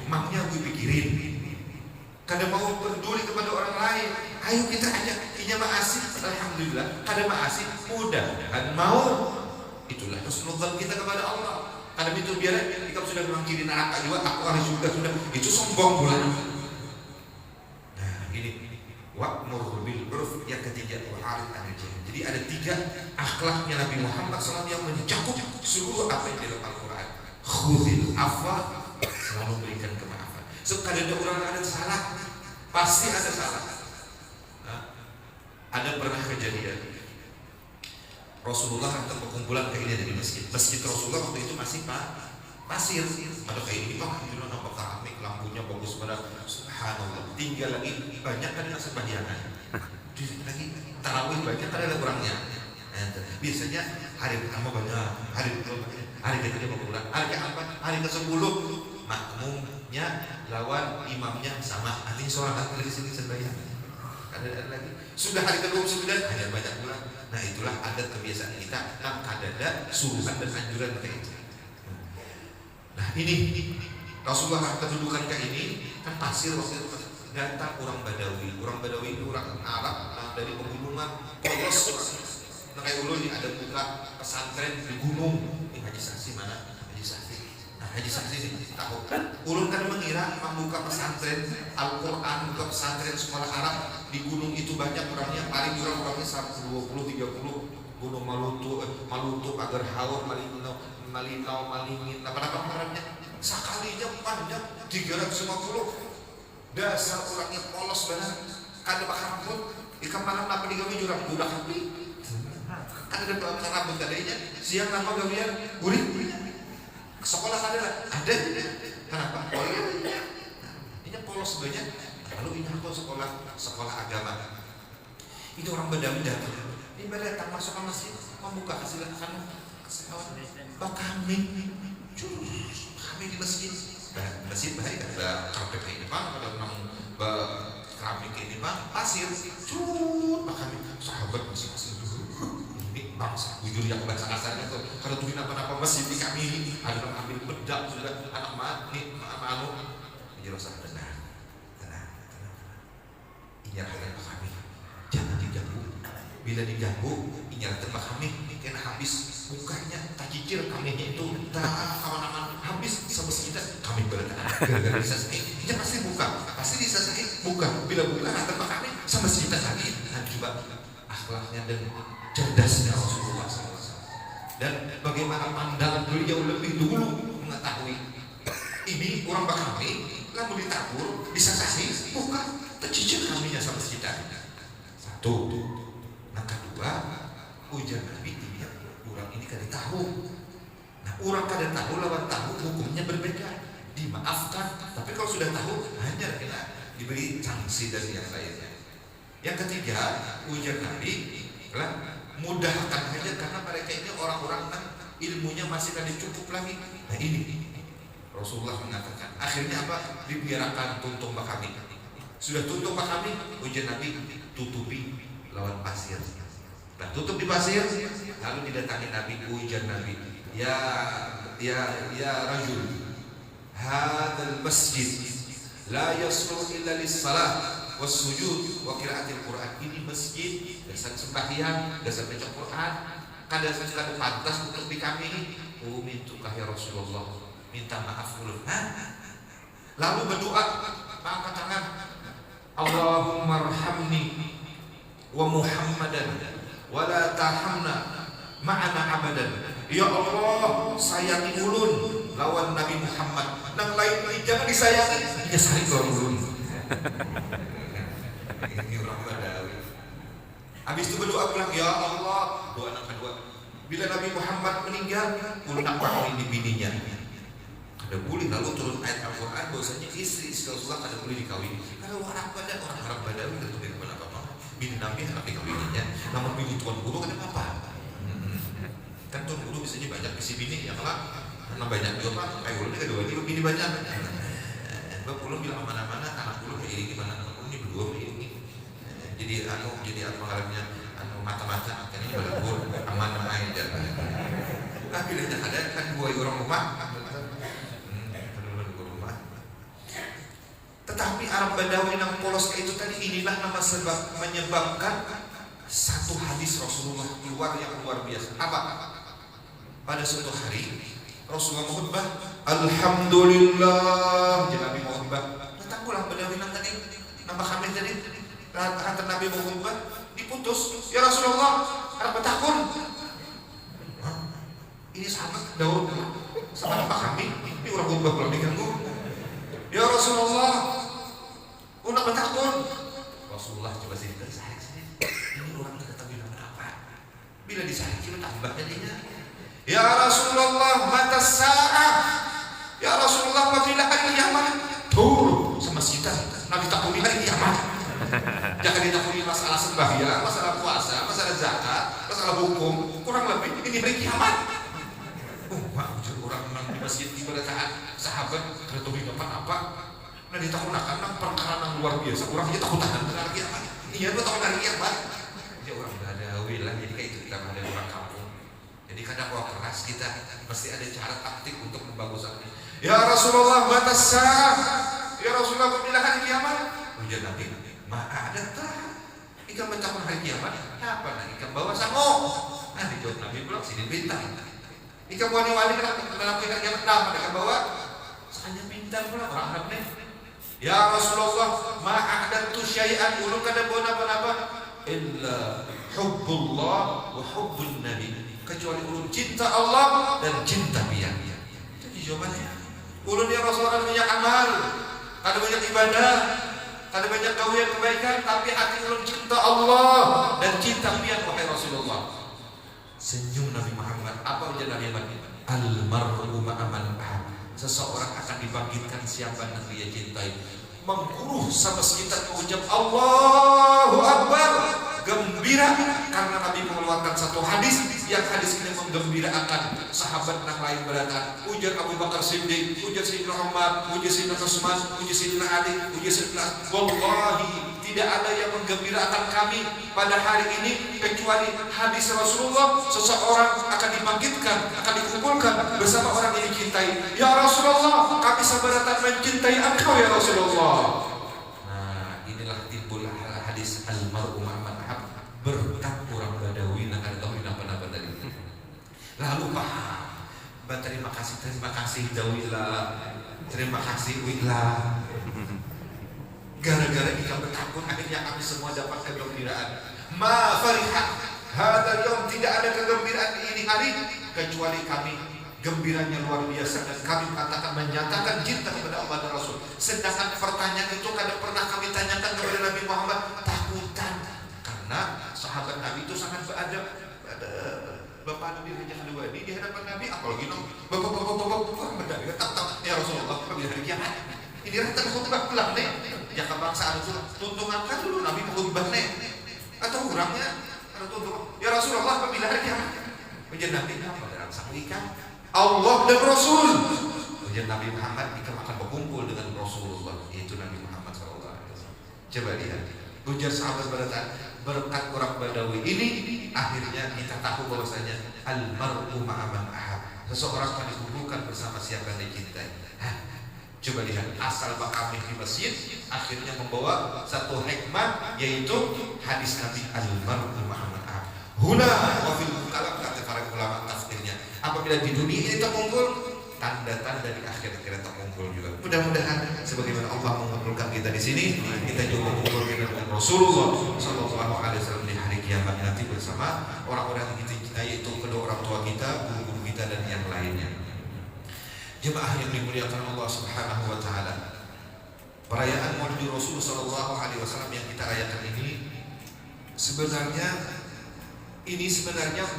maknya gue pikirin. Kadang mau peduli kepada orang lain, ayo kita ajak inyama asih. Alhamdulillah, kadang asih mudah dan mau. Itulah husnuzan kita kepada Allah. Kadang itu biar kita sudah mengkiri neraka juga, aku harus juga sudah itu sombong pula. Nah ini wa'mur bil urf yang ketiga, wa'arid anil jahil. Jadi ada 3 akhlaknya Nabi Muhammad SAW yang mencakup seluruh apa yang di dalam Al-Quran. Khudil afwa, selalu berikan kemaafan. So kadang ada orang ada salah, pasti ada salah. Nah, ada pernah kejadian Rasulullah hantar perkumpulan ke ini dari masjid. Masjid Rasulullah waktu itu masih pasir. Ada kayak ini Pak, itu nampak keramik, lampunya bagus pada subhanallah. Tinggal lagi banyak kan yang sembahyangan. Lagi tarawih banyak kan ada kurangnya. Biasanya hari pertama banyak, hari kedua banyak, hari ketiga mau pulang, hari keempat, hari ke-10 makmumnya lawan imamnya sama. Artinya seorang lagi sini sembahyang. Ada lagi sudah hari ke-29 hanya banyak pulang. Nah itulah adat kebiasaan kita, kadada suruhan dan anjuran kayak itu. Nah ini Rasulullah kedudukan kayak ini kan pasir waktu itu datang orang Badawi itu orang Arab dari pegunungan polos. Nah kayak dulu ini ada buka pesantren di gunung. Ini Haji Saksi mana? Haji Saksi. Nah Haji Saksi sih tahu. Ulun kan mengira membuka pesantren Al-Quran, buka pesantren sekolah Arab di gunung itu banyak orangnya, paling orangnya 120, 30. Gunung Malutu, Agar Haur, Malinau, Malingin, apa-apa orangnya. Sekalinya panjang 350. Dasar orangnya polos banget. Kada pakai rambut, ikan malam apa digawe jurang budak api. Kan ada pakai rambut kadanya. Siang nama gawian guring. Sekolah ada. Kenapa? Ini polos banyak. Lalu ini aku sekolah agama. Itu orang Badawi datang. Ini datang masuk ke masjid, membuka silakan Pak kami di masjid. Masjid baik ada karpet ini Pak, ada keramik ini Pak, pasir. Pak kami sahabat masing-masing dulu. Ini bangsa bujur yang bahasa kasarnya tuh. Kalau tuh apa-apa masjid di kami ada yang ambil bedak sudah anak mati, anu jelas benar. Inyarkan kami, jangan diganggu. Bila diganggu, inyarkan kami, kena habis bukanya, tak cicir kami itu, tak aman-aman habis sama kita kami berada. Gara-gara disasai, dia pasti buka, pasti disasai buka. Bila buka, hantar kami sama kita lagi. Nah coba akhlaknya dan cerdasnya Rasulullah SAW. Dan bagaimana pandangan beliau lebih dulu mengetahui ini orang kami, lalu ditabur, disasai, buka. Tercicir kaminya sama kita. Satu. Nah kedua, ujar Nabi dia orang ini kada tahu. Nah orang kada tahu lawan tahu hukumnya berbeda. Dimaafkan. Tapi kalau sudah tahu hanya diberi sanksi dari yang lainnya. Yang ketiga, ujar Nabi mudahkan saja karena mereka ini orang-orang kan ilmunya masih kada cukup lagi. Nah ini Rasulullah mengatakan akhirnya apa? Dibiarkan tuntung kami. Sudah tutup Pak kami, ujian Nabi tutupi lawan pasir. Nah tutup di pasir, lalu didatangi Nabi, ujian Nabi. Ya rajul, hadal masjid la yasluh illa lis-salah was sujud wa qiraatil Quran. Ini masjid dasar sembahyang, dasar baca Quran. Kada pantas untuk di kami. Mintukah ya Rasulullah, minta maaf ulun. Lalu berdoa, angkat tangan. Allahumma arhamni wa Muhammadan wa la tahamna ma'ana abadan. Ya Allah, sayangi ulun lawan Nabi Muhammad. Nang lain jangan disayangi, dia sayang lawan ulun. Ini orang Badawi. Habis itu berdoa pulang, ya Allah, doa yang kedua. Bila Nabi Muhammad meninggal, ulun nak kawin di bininya. Ada boleh, lalu turun ayat Al-Quran bahwasanya istri Rasulullah kada boleh dikawin. Kalau orang Arab Badawi itu dari mana apa? Bini Nabi anak dikawininya, namun bini tuan guru kan apa? Kan tuan guru biasanya banyak isi bini, ya kalau karena banyak juga kayak ulun ini kedua ini bini banyak. Sebab ulun bilang mana-mana anak ulun ini gimana? Anak ulun ini berdua ini. Jadi mengalaminya mata-mata kan ini berlebur aman aja. Nah bilangnya ada kan dua orang rumah. Tetapi Arab Badawi yang polos itu tadi, inilah nama sebab menyebabkan satu hadis Rasulullah keluar yang luar biasa. Apa? Pada suatu hari Rasulullah khutbah, alhamdulillah, Nabi khutbah. Datang pulang Badawi yang tadi, nama kami tadi, kata Nabi khutbah, diputus. Ya Rasulullah, Arab takun. Ini sahabat Daud sama nama kami, ini orang khutbah pulang diganggu. Ya Rasulullah, unak bertakun. Rasulullah coba sini, ini orang kata bilang apa? Bila disahik kita tambah jadinya. Ya Rasulullah, mata sa'ah. Ya Rasulullah, apabila hari kiamat? Tuh, sama kita Nabi takuni hari kiamat. Jangan ditakuni masalah sembahyang, masalah puasa, masalah zakat, masalah hukum. Kurang lebih ini hari kiamat. Orang di masjid ibadah sahabat tertulis apa? Nah ditakunakan perkara yang luar biasa. Orang aja takutan dengan hari kiamat. Iya lu takut hari kiamat. Jadi orang Badawi lah. Jadi kayak itu kita ada orang kampung. Jadi kadang kalau keras kita pasti ada cara taktik untuk membaguskan. Ya Rasulullah mata sah. Ya Rasulullah bila hari kiamat. Ujian Nabi. Maka ada tak? Ikan mencapai hari kiamat. Apa nah? Ikan bawa sango. Nah dijawab Nabi bilang sini bintang. Ikan wali-wali dalam ikan kiamat nama mereka bawa hanya bintang pula orang Arab nih. Ya Rasulullah, ma'adatu syai'an ulun kada bawa apa-apa illa hubbullah wa hubbun nabi, kecuali ulun cinta Allah dan cinta dia. Itu jawabannya. Ulun ya Rasulullah banyak amal, kada banyak ibadah, kada banyak kawian kebaikan, tapi hati ulun cinta Allah dan cinta dia wahai Rasulullah. Senyum Nabi Muhammad. Apa ujian Nabi Muhammad? Al-mar'u ma'aman ahab. Seseorang akan dibangkitkan siapa yang dia cintai. Mengguruh sama sekitar mengucap Allahu Akbar, gembira karena Nabi mengeluarkan satu hadis yang hadis ini menggembirakan sahabat yang lain beratan. Ujar Abu Bakar Siddiq, ujar Sayyidina Umar, ujar Sayyidina Utsman, ujar Sayyidina Ali, ujar Sayyidina wallahi tidak ada yang menggembirakan kami pada hari ini kecuali hadis Rasulullah. Seseorang akan dibangkitkan, akan dikumpulkan bersama orang yang dicintai. Ya Rasulullah, kami seberatan mencintai engkau ya Rasulullah. Nah inilah timbul hadis al-mar'u ma'aman ahab berkat orang Badawi nak ada tahu apa tadi. Lalu paham. Terima kasih Dawillah, terima kasih Wila. Gara-gara kita bertakun akhirnya kami semua dapat kegembiraan. Ma farihat hadal yawm, tidak ada kegembiraan di ini hari kecuali kami gembiranya luar biasa dan kami menyatakan cinta kepada Allah dan Rasul. Sedangkan pertanyaan itu kadang pernah kami tanyakan kepada Nabi Muhammad, takutan karena sahabat Nabi itu sangat beradab. Ada Bapak Nabi Raja kedua ini di hadapan Nabi, apalagi Bapak ya Rasulullah kami hari kiamat. Ini rata khutbah pulang nih. Ya kebangsaan itu tuntungan kan dulu Nabi khutbah nih. Atau kurangnya ada tuntungan. Ya Rasulullah apabila hari kiamat. Ujian Nabi apa dalam sang ikan? Allah dan Rasul. Ujian Nabi Muhammad ikan akan berkumpul dengan Rasulullah. Itu Nabi Muhammad SAW. Coba lihat. Ujar sahabat berkata berkat orang Badawi ini akhirnya kita tahu bahwasanya al-mar'u ma'aman ahab. Seseorang akan dikumpulkan bersama siapa yang dicintai. Coba lihat asal kami di masjid akhirnya membawa satu hikmah yaitu hadis Nabi al-mar'u ma'aman ahab. Huna wa fil kalam kata para ulama tafsirnya. Apabila di dunia ini terkumpul, tanda-tanda di akhirat kita terkumpul juga. Mudah-mudahan sebagaimana Allah mengumpulkan kita di sini, kita juga mengumpulkan dengan Rasulullah sallallahu alaihi wasallam di hari kiamat nanti bersama orang-orang yang kita cintai, yaitu kedua orang tua kita, guru-guru kita dan yang lainnya. Jemaah yang dimuliakan Allah Subhanahu wa taala. Perayaan Maulid Rasul sallallahu alaihi wasallam yang kita rayakan ini Sebenarnya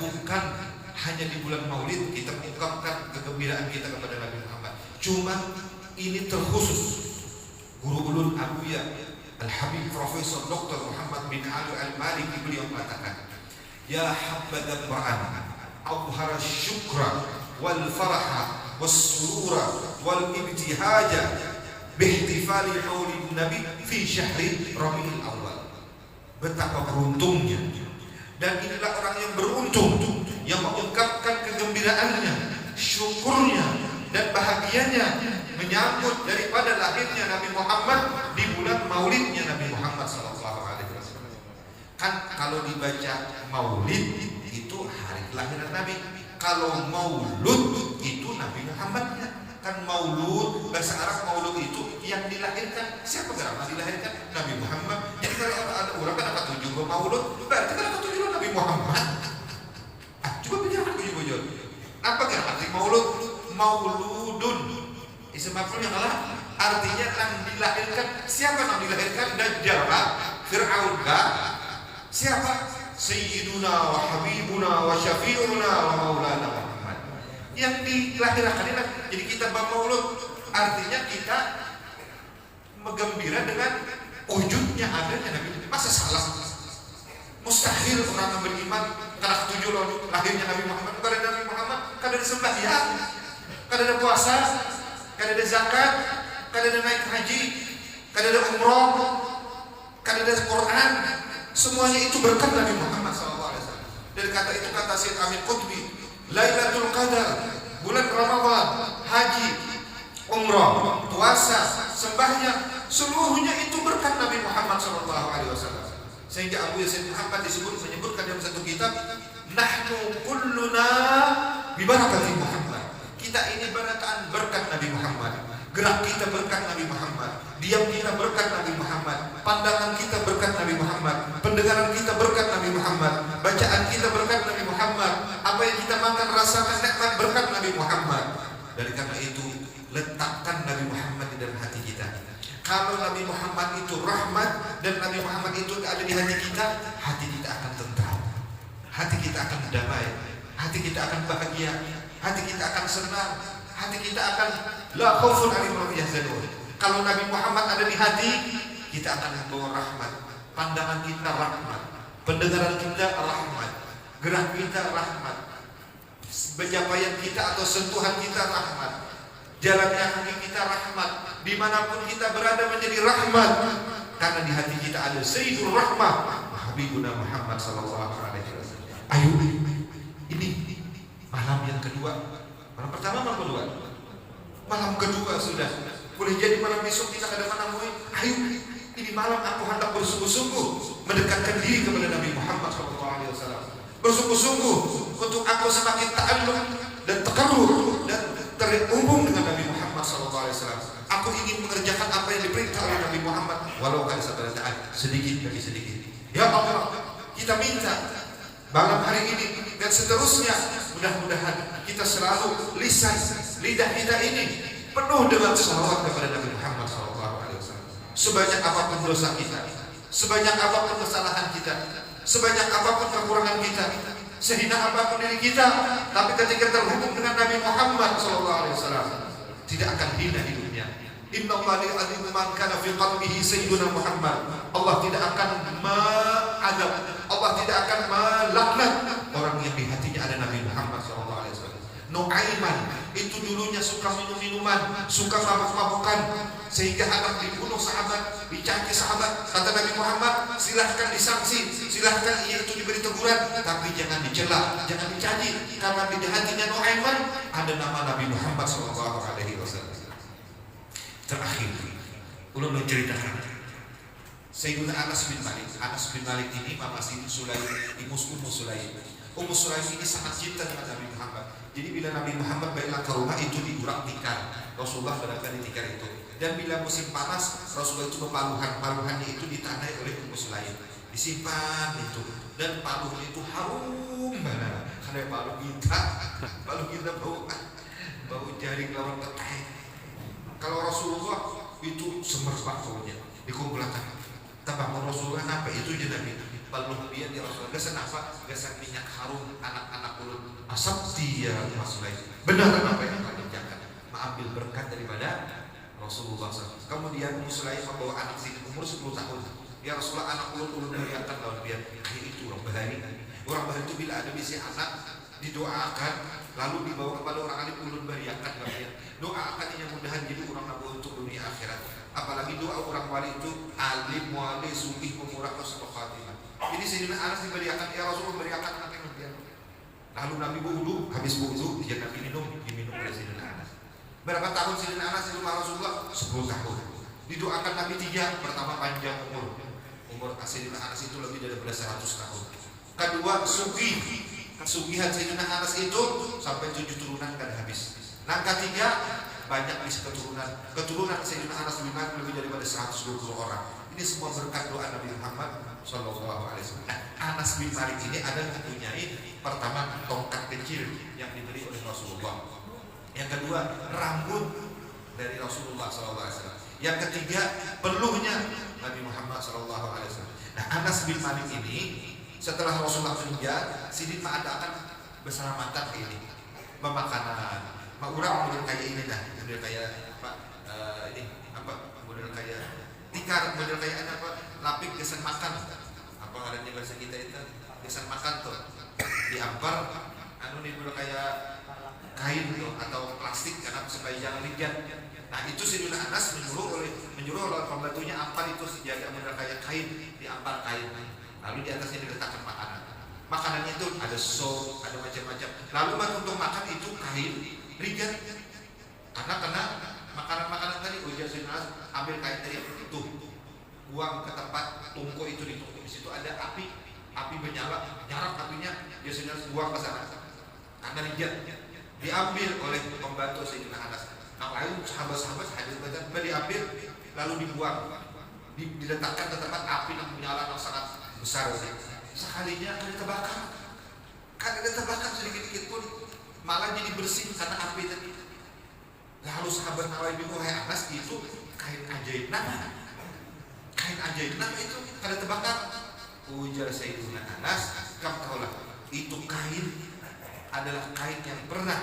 bukan hanya di bulan Maulid kita mengungkapkan kegembiraan kita kepada Nabi Muhammad. Cuma ini terkhusus Guru Ulun Abuya Al-Habib Profesor Dr. Muhammad bin Ali Al-Maliki, beliau mengatakan, ya habbadan ba'an awhara syukra wal faraha was surura wal ibtihaja bihtifali maulid Nabi fi syahri Rabiul Awal. Betapa beruntungnya, dan inilah orang yang beruntung yang mengungkapkan kegembiraannya, syukurnya dan bahagianya menyambut daripada lahirnya Nabi Muhammad di bulan maulidnya Nabi Muhammad SAW. Kan kalau dibaca maulid itu hari kelahiran Nabi, kalau maulud itu Nabi Muhammadnya. Kan maulud, bahasa Arab maulud itu yang dilahirkan. Siapa gerak dilahirkan? Nabi Muhammad. Jadi kalau ada orang kan akan tujuh ke maulud, berarti kan akan tujuh Nabi Muhammad. Coba pikirkan bujur-bujur, apa kan arti maulud? Mauludun isim maf'ul yang Allah, artinya yang dilahirkan. Siapa yang dilahirkan? Dajjal, Fir'aun, siapa? Sayyiduna wa habibuna wa syafi'una wa maulana Muhammad, yang dilahirkan. Jadi kita bermaulud artinya kita menggembira dengan wujudnya adanya Nabi. Masa salah? Mustahil orang yang beriman karena ketujuh lahirnya Nabi Muhammad. Bukan ada Nabi Muhammad, kan ada sembahyang, kan ada puasa, kan ada zakat, kan ada naik haji, kan ada umroh, kan ada Quran. Semuanya itu berkat Nabi Muhammad SAW. Dari kata itu kata Syed Amin Qutbi, Lailatul Qadar, bulan Ramadan, haji, umroh, puasa, sembahyang, seluruhnya itu berkat Nabi Muhammad SAW. Sehingga Abu Yazid Muhammad menyebutkan dalam satu kitab, nahnu kulluna bibarakati Muhammad. Kita ini barataan berkat Nabi Muhammad. Gerak kita berkat Nabi Muhammad, diam kita berkat Nabi Muhammad, pandangan kita berkat Nabi Muhammad, pendengaran kita berkat Nabi Muhammad, bacaan kita berkat Nabi Muhammad, apa yang kita makan rasakan nikmat berkat Nabi Muhammad. Dari karena itu letakkan Nabi Muhammad di dalam hati kita. Kalau Nabi Muhammad itu rahmat dan Nabi Muhammad itu ada di hati kita akan tentram, hati kita akan damai, hati kita akan bahagia, hati kita akan senang, hati kita akan la khaufun 'alaihim wa la hum yahzanun. Kalau Nabi Muhammad ada di hati, kita akan membawa rahmat. Pandangan kita rahmat, pendengaran kita rahmat, gerak kita rahmat, pencapaian kita atau sentuhan kita rahmat, jalannya kaki kita rahmat, dimanapun kita berada menjadi rahmat. Karena di hati kita ada Sayyidul Rahmah Habibuna Muhammad SAW. Ayo, ini malam yang kedua. Malam pertama, malam kedua. Malam kedua sudah. Boleh jadi malam besok kita ada malam mulai. Ayo, ini malam aku hendak bersungguh-sungguh mendekatkan diri kepada Nabi Muhammad SAW. Bersungguh-sungguh untuk aku semakin ta'alluq dan takarrur dan terhubung dengan Nabi Muhammad SAW. Aku ingin mengerjakan apa yang diperintah oleh Nabi Muhammad, walau kan sedikit demi sedikit. Ya Allah, kita minta malam hari ini dan seterusnya, mudah-mudahan kita selalu lidah kita ini penuh dengan salawat kepada Nabi Muhammad SAW. Sebanyak apapun dosa kita, sebanyak apapun kesalahan kita, sebanyak apapun kekurangan kita, sehina apapun diri kita, tapi ketika terhubung dengan Nabi Muhammad SAW, tidak akan hina hidupnya. Inna Allah li'adhimu man kana fi qalbihi sayyiduna Muhammad. Allah tidak akan ma'adab, Allah tidak akan melaknat orang yang di hatinya ada Nabi Muhammad SAW. Nu'aiman itu dulunya suka minum-minuman, suka mabuk-mabukan, sehingga akan dibunuh sahabat, dicaci sahabat. Kata Nabi Muhammad, silahkan disanksi, silahkan ia itu diberi teguran, tapi jangan dicela, jangan dicaci, karena di hatinya Nu'aiman ada nama Nabi Muhammad SAW. Terakhir, ulun menceritakan Sayyidina Anas bin Malik. Anas bin Malik ini Mama Siti Sulaim, Ummu Sulaim. Ummu Sulaim ini sangat cinta dengan Nabi Muhammad. Jadi bila Nabi Muhammad balik ke rumah itu diurak tikar, Rasulullah barangkali tikar itu. Dan bila musim panas, Rasulullah itu paluhannya itu ditandai oleh Ummu Sulaim, disimpan itu. Dan paluhnya itu harum banget. Karena paluh kita bau jaring lawan petai. Kalau Rasulullah itu semerbak baunya, dikumpulkan. Tambah Rasulullah apa itu aja Nabi. peluh biar ya Rasulullah. Gesan apa? Gesan minyak harum anak-anak ulun. Asap dia Rasulullah. Benar apa yang kau kerjakan? Mengambil berkat daripada Rasulullah SAW. Kemudian Sulaim membawa anak sini umur 10 tahun. Ya Rasulullah, anak ulun beriakan lawan biar. Kayak itu orang bahari. Orang bahari itu bila ada bisi anak didoakan lalu dibawa kepada orang alim ulun beriakan kalian. Doakan yang mudahan jadi orang nabu untuk dunia akhirat. Apalagi doa orang wali itu alim wali sugih pemurah husnul khatimah. Jadi Sayyidina Anas diberiakan, ya Rasulullah beriakan anak yang biar. Lalu Nabi wudu, habis wudu dia Nabi diminum oleh Sayyidina Anas. Berapa tahun Sayyidina Anas di rumah Rasulullah? 10 tahun. Didoakan Nabi 3, pertama panjang umur. Umur Sayyidina Anas itu lebih dari 100 tahun. Kedua, sugih. Kesugihan Sayyidina Anas itu sampai 7 turunan kan habis. Nah, ketiga, banyak bis keturunan Sayyidina Anas bin Malik lebih daripada 120 orang. Ini semua berkat doa Nabi Muhammad sallallahu alaihi wasallam. Nah, Anas bin Malik ini ada mempunyai pertama tongkat kecil yang diberi oleh Rasulullah. Yang kedua, rambut dari Rasulullah sallallahu alaihi wasallam. Yang ketiga, peluhnya Nabi Muhammad sallallahu alaihi wasallam. Nah, Anas bin Malik ini setelah Rasulullah meninggal, sidin mengadakan berselamatan ini, memakanan. Orang model kayak ini dah, model kayak apa? Ini apa? Model kayak tikar, model kayak apa? Lapik gesan makan. Apa adanya bahasa kita itu? Gesan makan tuh. Diampar, anu nih model kayak kain tuh atau plastik karena supaya jangan ligat. Nah itu Sayyidina Anas menyuruh oleh pembantunya ampar itu sejaga model kayak kain, diampar kain. Lalu di atasnya diletakkan makanan. Makanannya itu ada sop, ada macam-macam. Lalu untuk makan itu kain rigat. Karena makanan-makanan tadi ujar Sayyidina ambil kain tadi itu, buang ke tempat tungku itu ditumpuk. Di situ ada api menyala, nyarak apinya, dia Sayyidina buang ke sana. Karena rigat. Diambil oleh pembantu Sayyidina Anas. Nah lalu sahabat-sahabat hadir baca diambil lalu dibuang, diletakkan ke tempat api yang menyala yang sangat besar. Sekalinya ada terbakar sedikit-sedikit pun malah jadi bersih karena api tadi. Lalu sahabat Nawawi bin Anas itu kain ajaib nama itu kada terbakar. Ujar Sayyidina Anas, kamu tahulah itu kain adalah kain yang pernah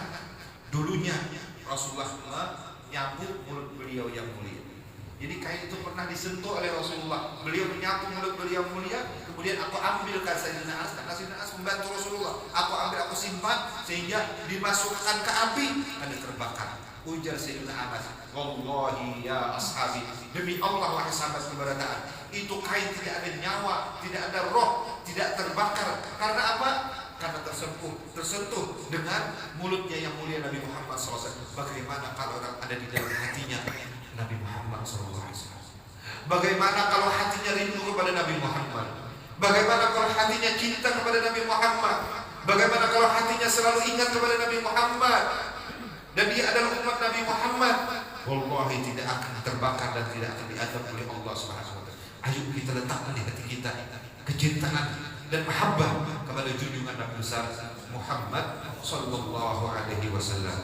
dulunya Rasulullah menyapu mulut beliau yang mulia. Jadi kain itu pernah disentuh oleh Rasulullah. Beliau menyapu mulut beliau mulia. Kemudian aku ambil kata Sayyidina Anas. Karena Sayyidina Anas membantu Rasulullah. Aku ambil, aku simpan sehingga dimasukkan ke api dan terbakar. Ujar Sayyidina Anas, wallahi ya ashabi, demi Allah wahai sahabat keberadaan, itu kain tidak ada nyawa, tidak ada roh, tidak terbakar. Karena apa? Karena tersentuh dengan mulutnya yang mulia Nabi Muhammad SAW. Bagaimana kalau orang ada di dalam hatinya Nabi Muhammad SAW? Bagaimana kalau hatinya rindu kepada Nabi Muhammad? Bagaimana kalau hatinya cinta kepada Nabi Muhammad? Bagaimana kalau hatinya selalu ingat kepada Nabi Muhammad? Dan dia adalah umat Nabi Muhammad. Wallahi tidak akan terbakar dan tidak akan diazab oleh Allah Subhanahu wa taala. Ayo kita letakkan di hati kita kecintaan dan mahabbah kepada junjungan Nabi besar Muhammad sallallahu alaihi wasallam.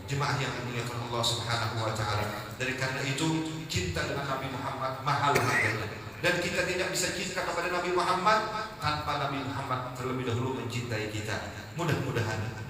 Jemaah yang dimuliakan Allah Subhanahu wa taala. Dari karena itu cinta dengan Nabi Muhammad mahal harganya. Dan kita tidak bisa cinta kepada Nabi Muhammad tanpa Nabi Muhammad terlebih dahulu mencintai kita. Mudah-mudahan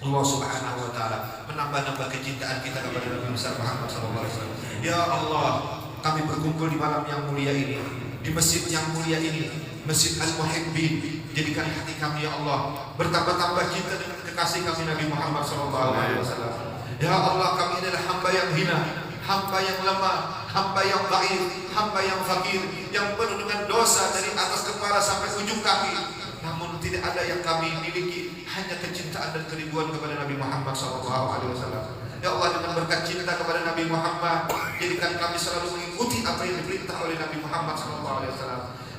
Allah Subhanahu wa taala menambah-nambah kecintaan kita kepada Nabi besar Muhammad sallallahu alaihi wasallam. Ya Allah, kami berkumpul di malam yang mulia ini, di masjid yang mulia ini, Masjid Al-Muhibbin. Jadikan hati kami ya Allah bertambah-tambah cinta dengan kekasih kami Nabi Muhammad sallallahu alaihi wasallam. Ya Allah, kami adalah hamba yang hina, hamba yang lemah, hamba yang dhaif, hamba yang fakir, yang penuh dengan dosa dari atas kepala sampai ujung kaki. Namun tidak ada yang kami miliki, hanya kecintaan dan kerinduan kepada Nabi Muhammad SAW. Ya Allah, dengan berkat cinta kepada Nabi Muhammad, jadikan kami selalu mengikuti apa yang diperintah oleh Nabi Muhammad SAW.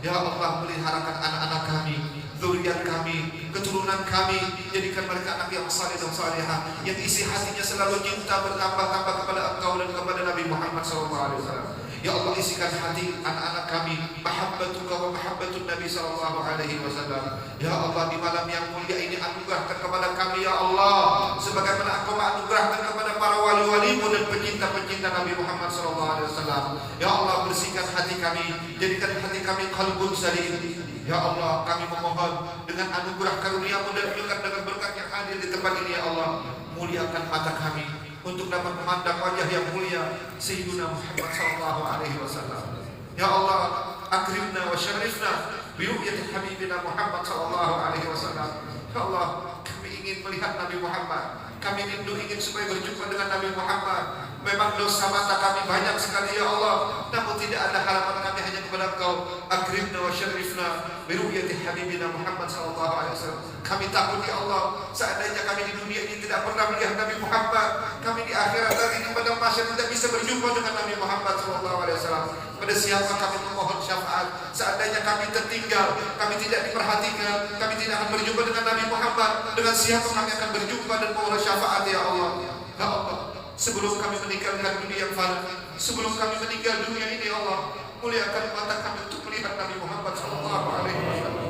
Ya Allah, peliharakan anak-anak kami, zuriat kami, keturunan kami, jadikan mereka anak yang saleh dan salihah, yang isi hatinya selalu cinta bertambah-tambah kepada Engkau dan kepada Nabi Muhammad SAW. Ya Allah, isikan hati anak-anak kami mahabbatuka wa mahabbatun Nabi sallallahu alaihi wasallam. Ya Allah, di malam yang mulia ini anugerahkan kepada kami ya Allah sebagaimana Engkau menganugerahkan kepada para wali-walimu dan pecinta-pecinta Nabi Muhammad sallallahu alaihi wasallam. Ya Allah, bersihkan hati kami, jadikan hati kami qalbun salim, Ya Allah, kami memohon dengan anugerah karunia-Mu dan dengan berkat yang hadir di tempat ini, ya Allah, muliakan mata kami untuk dapat memandang wajah yang mulia Sayyidina Muhammad sallallahu alaihi wasallam. Ya Allah, akrimna wa syarifna bi ru'yati habibina Muhammad sallallahu alaihi wasallam. Ya Allah, kami ingin melihat Nabi Muhammad. Kami rindu ingin supaya berjumpa dengan Nabi Muhammad. Memang dosa mata kami banyak sekali, ya Allah, namun tidak ada harapan kami hanya kepada Engkau. Akrimna wa syarifna bi ru'yati habibina Muhammad sallallahu alaihi wasallam. Kami takut, ya Allah, seandainya kami di dunia ini tidak pernah melihat Nabi Muhammad, kami di akhirat nanti di padang mahsyar tidak bisa berjumpa dengan Nabi Muhammad sallallahu alaihi wasallam. Pada siapa kami memohon syafaat? Seandainya kami tertinggal, kami tidak diperhatikan, kami tidak akan berjumpa dengan Nabi Muhammad, dengan siapa kami akan berjumpa dan memohon syafaat, ya Allah. Ya Allah, sebelum kami meninggalkan dunia yang fana, sebelum kami meninggal dunia ini, ya Allah, muliakan mata kami untuk melihat Nabi Muhammad sallallahu alaihi wasallam.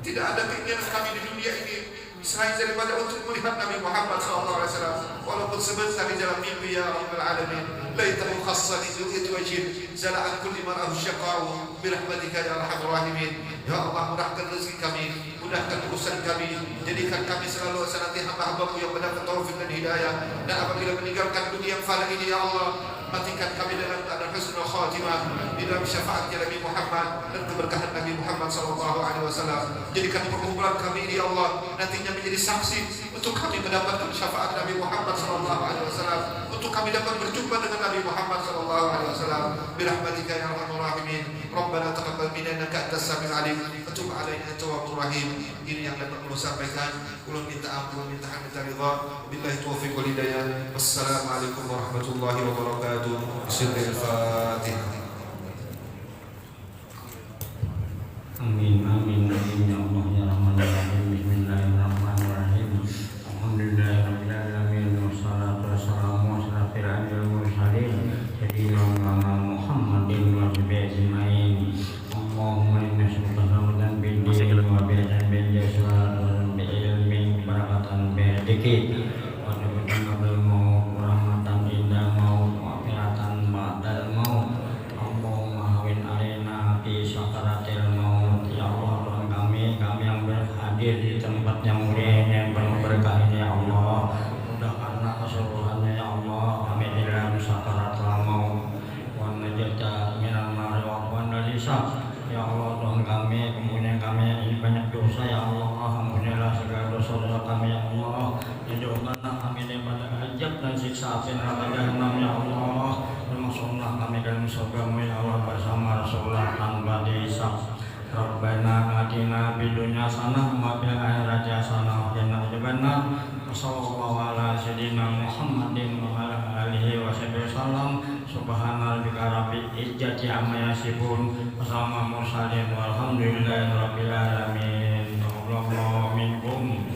Tidak ada keinginan kami di dunia ini selain daripada untuk melihat Nabi Muhammad sallallahu alaihi wasallam, walaupun sebentar di dalam mimpi, ya Rabbal alamin. Laitahu khassa li du'yati wajhin zala'an kulli man asyaqahu bi rahmatika ya arhamar rahimin. Ya Allah, mudahkan rezeki kami, mudahkan urusan kami, jadikan kami selalu senantiasa hamba-Mu yang mendapat taufik dan hidayah. Dan apabila meninggalkan dunia yang fana ini, ya Allah, matikan kami dalam keadaan husnul khatimah di dalam syafaatnya Nabi Muhammad dan keberkahan Nabi Muhammad sallallahu alaihi wasallam. Jadikan perkumpulan kami ini, ya Allah, nantinya menjadi saksi untuk kami mendapatkan syafaat Nabi Muhammad sallallahu alaihi wasallam, untuk kami dapat berjumpa dengan Nabi Muhammad sallallahu alaihi wasallam. Bi rahmatika ya arhamar rahimin. Rabbana taqabbal minna innaka antas samiul alim wa tub alaina tawwabur rahim. Ini yang dapat kami sampaikan. Ulun minta ampun, minta hamd ridha. Billahi taufiq wal hidayah. Wassalamualaikum warahmatullahi wabarakatuh. Bismillahil Fatihah. Amin amin amin ya Allah ya Rahman ya Rahim. Bismillahirrahmanirrahim. Alhamdulillahirabbil alamin wassalatu wassalamu ala asyrafil mursalin sayyidina Muhammadin wa alihi ajmain. Allahumma inna nas'aluka rahmatan bil dini wa bi'atan bil jasad wa bil ilmi barakatan bil dzikri wa nabiyana bil maut rahmatan inda maut wa firatan ba'dal maut. Allahumma hawin alaina fi sakaratil maut. Ya Allah, Tuhan kami yang berhadir di tempat yang mulia ini, yang penuh berkah ini, ya Allah, mudahkanlah keseluruhannya, ya Allah, kami di dalam sakaratul maut wa najata minal nar wa najisa. Ya Allah, Tuhan kami, kemudian kami ini banyak dosa, ya Allah, ampunilah segala dosa-dosa kami, ya Allah, dan jauhkanlah kami daripada azab dan siksa api neraka jahanam, ya Allah, dan masukkanlah kami dalam surga-Mu, ya Allah, bersama Rasulullah tanpa dihisab. Rabbana atina fid dunya hasanah wa fil akhirati hasanah wa qina adzabannar. Wassallallahu ala sayyidina Muhammadin wa ala alihi washabihi wasallam. Subhana rabbika rabbil izzati amma yasifun wa salamun mursalin walhamdulillahi rabbil alamin. Allahu minkum.